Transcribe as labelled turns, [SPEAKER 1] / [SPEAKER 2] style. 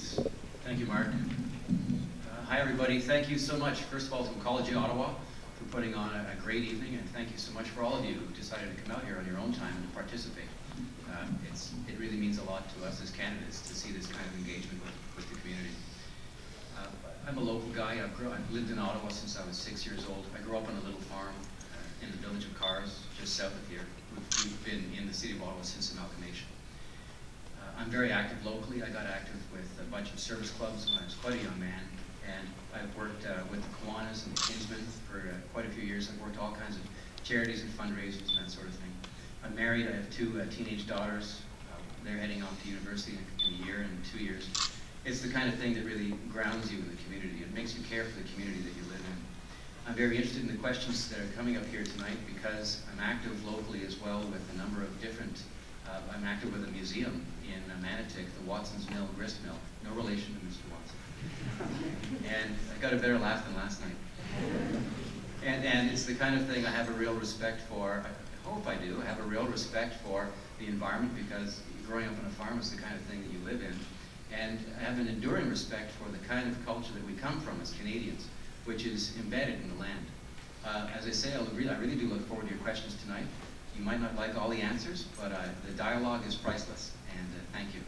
[SPEAKER 1] please. Thank you, Mark. Hi, everybody. Thank you so much, first of all, to Ecology Ottawa for putting on a great evening, and thank you so much for all of you who decided to come out here on your own time and to participate. It really means a lot to us as candidates to see this kind of engagement with the community. I'm a local guy. I've lived in Ottawa since I was 6 years old. I grew up on a little farm in the village of Cars, just south of here. We've been in the city of Ottawa since amalgamation. I'm very active locally. I got active with a bunch of service clubs when I was quite a young man, and I've worked with the Kiwanis and the Kinsmen for quite a few years. I've worked all kinds of charities and fundraisers and that sort of thing. I'm married. I have two teenage daughters. They're heading off to university in a year and 2 years. It's the kind of thing that really grounds you in the community. It makes you care for the community that you live in. I'm very interested in the questions that are coming up here tonight because I'm active locally as well with a number of different, I'm active with a museum in Manotick, the Watson's Mill Grist Mill. No relation to Mr. Watson. And I got a better laugh than last night. And it's the kind of thing I have a real respect for. I hope I do. I have a real respect for the environment because growing up on a farm is the kind of thing that you live in. And I have an enduring respect for the kind of culture that we come from as Canadians, which is embedded in the land. As I say, I really do look forward to your questions tonight. You might not like all the answers, but the dialogue is priceless, and thank you.